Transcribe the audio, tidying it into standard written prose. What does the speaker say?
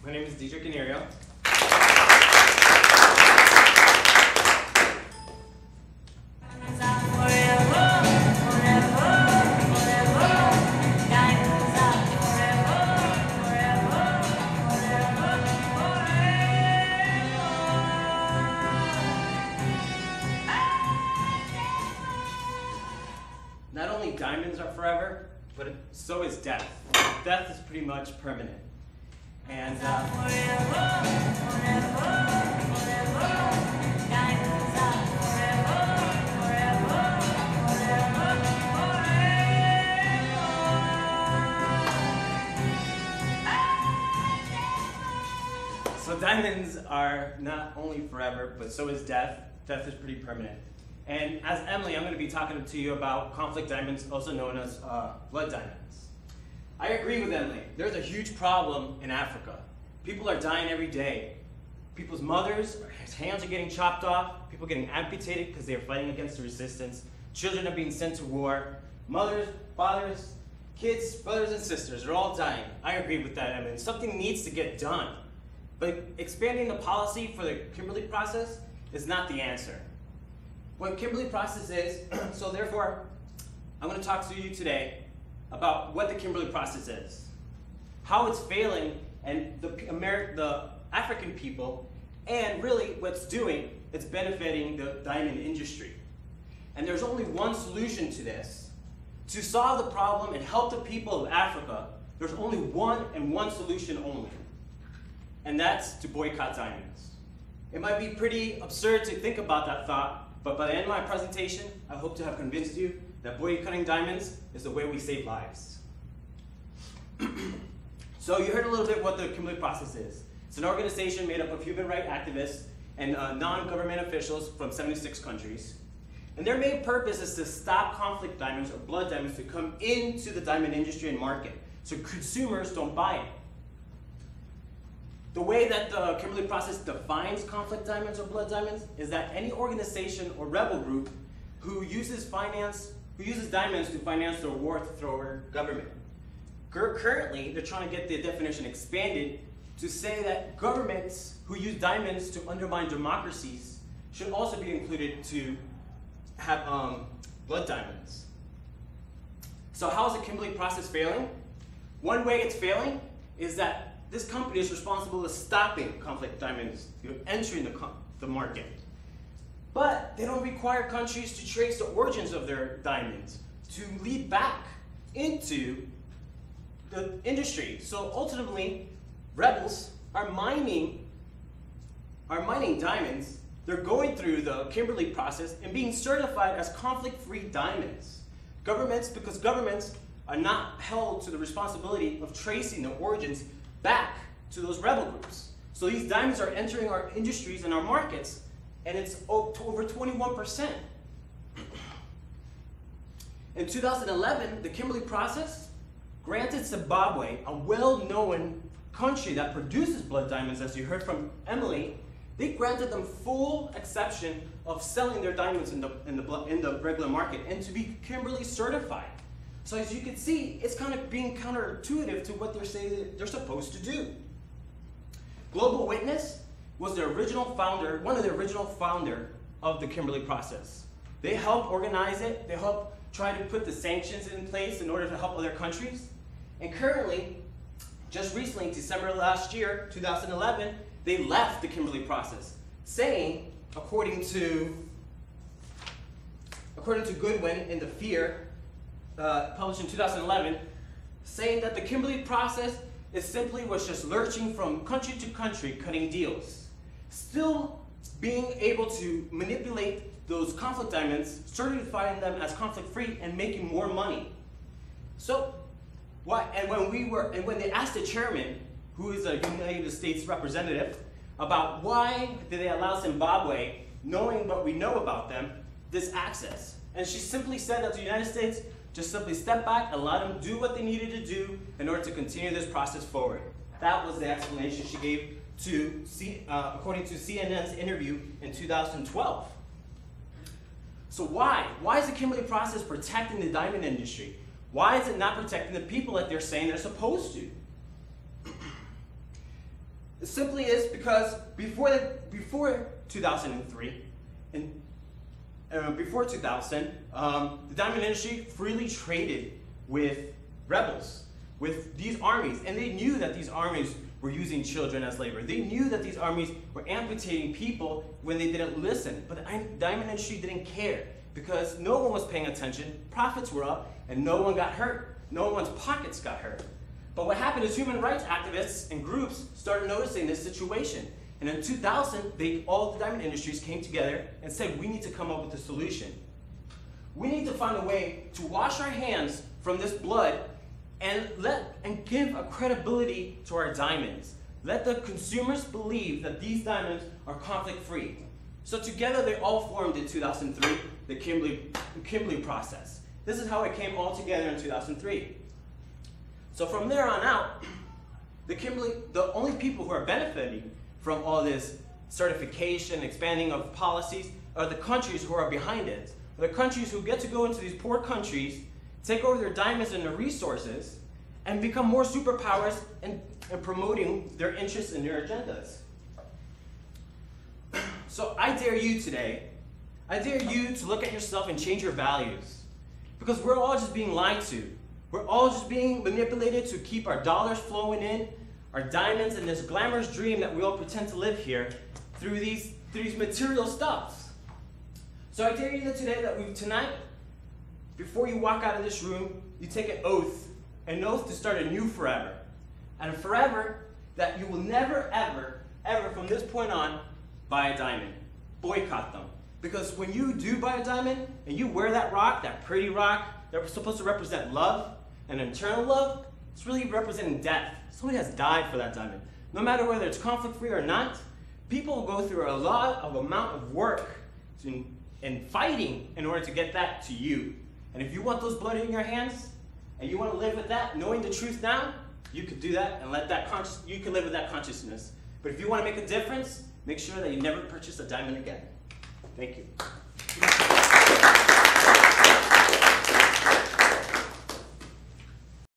My name is DJ Canario. Not only diamonds are forever, but so is death. Death is pretty much permanent. And so diamonds are not only forever, but so is death. Death is pretty permanent. And as Emily, I'm going to be talking to you about conflict diamonds, also known as blood diamonds. I agree with Emily. There's a huge problem in Africa. People are dying every day. People's mothers' hands are getting chopped off. People getting amputated because they are fighting against the resistance. Children are being sent to war. Mothers, fathers, kids, brothers and sisters are all dying. I agree with that, Emily. Something needs to get done. But expanding the policy for the Kimberly process is not the answer. What Kimberly process is, so therefore, I'm going to talk to you today about what the Kimberly process is, how it's failing, and the African people, and really what's doing, it's benefiting the diamond industry. And there's only one solution to this. To solve the problem and help the people of Africa, there's only one solution only, and that's to boycott diamonds. It might be pretty absurd to think about that thought, but by the end of my presentation, I hope to have convinced you that boycotting diamonds is the way we save lives. So you heard a little bit what the Kimberly process is. It's an organization made up of human rights activists and non-government officials from 76 countries. And their main purpose is to stop conflict diamonds or blood diamonds to come into the diamond industry and market, so consumers don't buy it. The way that the Kimberly process defines conflict diamonds or blood diamonds is that any organization or rebel group who uses diamonds to finance their war to throw over government. Currently, they're trying to get the definition expanded to say that governments who use diamonds to undermine democracies should also be included to have blood diamonds. So how is the Kimberly process failing? One way it's failing is that this company is responsible for stopping conflict diamonds entering the market. But they don't require countries to trace the origins of their diamonds to lead back into the industry. So ultimately, rebels are mining diamonds. They're going through the Kimberly process and being certified as conflict-free diamonds. Because governments are not held to the responsibility of tracing the origins back to those rebel groups. So these diamonds are entering our industries and our markets, and it's over 21%. In 2011, the Kimberly process granted Zimbabwe, a well-known country that produces blood diamonds, as you heard from Emily, they granted them full exception of selling their diamonds in the regular market and to be Kimberly certified. So as you can see, it's kind of being counterintuitive to what they're saying they're supposed to do. Global Witness was the original founder, one of the original founder of the Kimberly process. They helped organize it. They helped try to put the sanctions in place in order to help other countries. And currently, just recently, December last year, 2011, they left the Kimberly process, saying, according to Goodwin in The Fear, published in 2011, saying that the Kimberly process was just lurching from country to country, cutting deals. Still being able to manipulate those conflict diamonds, certifying them as conflict-free and making more money. So, when they asked the chairman, who is a United States representative, about why did they allow Zimbabwe, knowing what we know about them, this access. And she simply said that the United States just simply step back and let them do what they needed to do in order to continue this process forward. That was the explanation she gave according to CNN's interview in 2012. So why? Why is the Kimberly process protecting the diamond industry? Why is it not protecting the people that they're saying they're supposed to? It simply is because before 2003, and before 2000, the diamond industry freely traded with rebels, with these armies, and they knew that these armies were using children as labor. They knew that these armies were amputating people when they didn't listen, but the diamond industry didn't care because no one was paying attention, profits were up, and no one got hurt. No one's pockets got hurt. But what happened is human rights activists and groups started noticing this situation. And in 2000, all the diamond industries came together and said, we need to come up with a solution. We need to find a way to wash our hands from this blood and give a credibility to our diamonds. Let the consumers believe that these diamonds are conflict-free. So together they all formed in 2003 the Kimberly process. This is how it came all together in 2003. So from there on out, the only people who are benefiting from all this certification, expanding of policies, are the countries who are behind it. The countries who get to go into these poor countries, take over their diamonds and their resources, and become more superpowers in promoting their interests and their agendas. So I dare you today, I dare you to look at yourself and change your values. Because we're all just being lied to. We're all just being manipulated to keep our dollars flowing in, our diamonds, and this glamorous dream that we all pretend to live here through these material stuffs. So I dare you today that tonight, before you walk out of this room, you take an oath to start a new forever. And a forever that you will never, ever, ever from this point on, buy a diamond. Boycott them. Because when you do buy a diamond, and you wear that rock, that pretty rock, they're supposed to represent love, and eternal love, it's really representing death. Somebody has died for that diamond. No matter whether it's conflict-free or not, people go through a lot of amount of work and fighting in order to get that to you. And if you want those blood in your hands, and you want to live with that, knowing the truth now, you could do that and you can live with that consciousness. But if you want to make a difference, make sure that you never purchase a diamond again. Thank you.